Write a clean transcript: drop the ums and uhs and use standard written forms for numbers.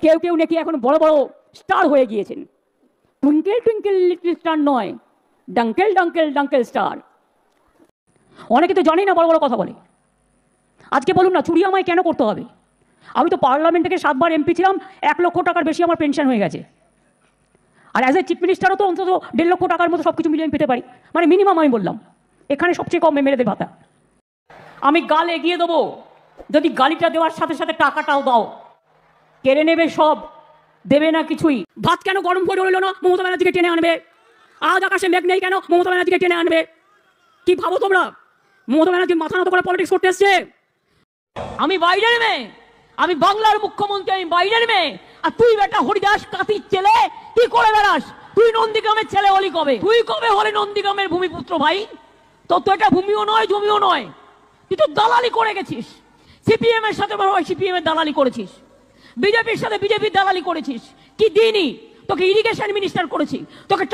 কেউ কেউ নাকি এখন বড় বড় স্টার হয়ে গিয়েছেন। টুইঙ্কেল টুইঙ্কেল লিটল স্টার নয়, ডাঙ্কেল ডাঙ্কেল ডাঙ্কেল স্টার। অনেকে তো জানেই না, বড় বড় কথা বলে। আজকে বলুন না, চুরি আমায় কেন করতে হবে? আমি তো পার্লামেন্ট থেকে 7 বার এমপি ছিলাম, 1 লক্ষ টাকার বেশি আমার পেনশন হয়ে গেছে। আর অ্যাজ এ চিফ মিনিস্টারও তো অন্তত 1.5 লক্ষ টাকার মতো সব কিছু মিলিয়ে আমি পেতে পারি। মানে মিনিমাম আমি বললাম, এখানে সবচেয়ে কম এমএলএদের ভাতা। আমি গাল এগিয়ে দেবো যদি গালিটা দেওয়ার সাথে সাথে টাকাটাও দাও। কেড়ে নেবে সব, দেবে না কিছুই। ভাত কেন গরম করে রইল না? মমতা ব্যানার্জিকে টেনে আনবে। আজ আকাশে মেঘ নেই কেন? মমতা ব্যানার্জিকে টেনে আনবে। কি ভাবো তোমরা? মমতা ব্যানার্জি মাথা নত করে পলিটিক্স করতে এসছে। আমি বাইরের মেয়ে, আমি বাংলার মুখ্যমন্ত্রী, আমি বাইরের মেয়ে। আর তুই বেটা হরিদাস কাতির ছেলে, কি করে বেড়াস? তুই নন্দীগ্রামের ছেলে হলি কবে? তুই কবে হলি নন্দীগ্রামের ভূমিপুত্র ভাই? তোর তো এটা ভূমিও নয়, জমিও নয়। তুই তো দালালি করে গেছিস। সিপিএম এর সাথে সিপিএম এর দালালি করেছিস, বিজেপির সাথে বিজেপির দালালি করেছিস। কি দিনই তোকে ইরিগেশন মিনিস্টার করেছি, তোকে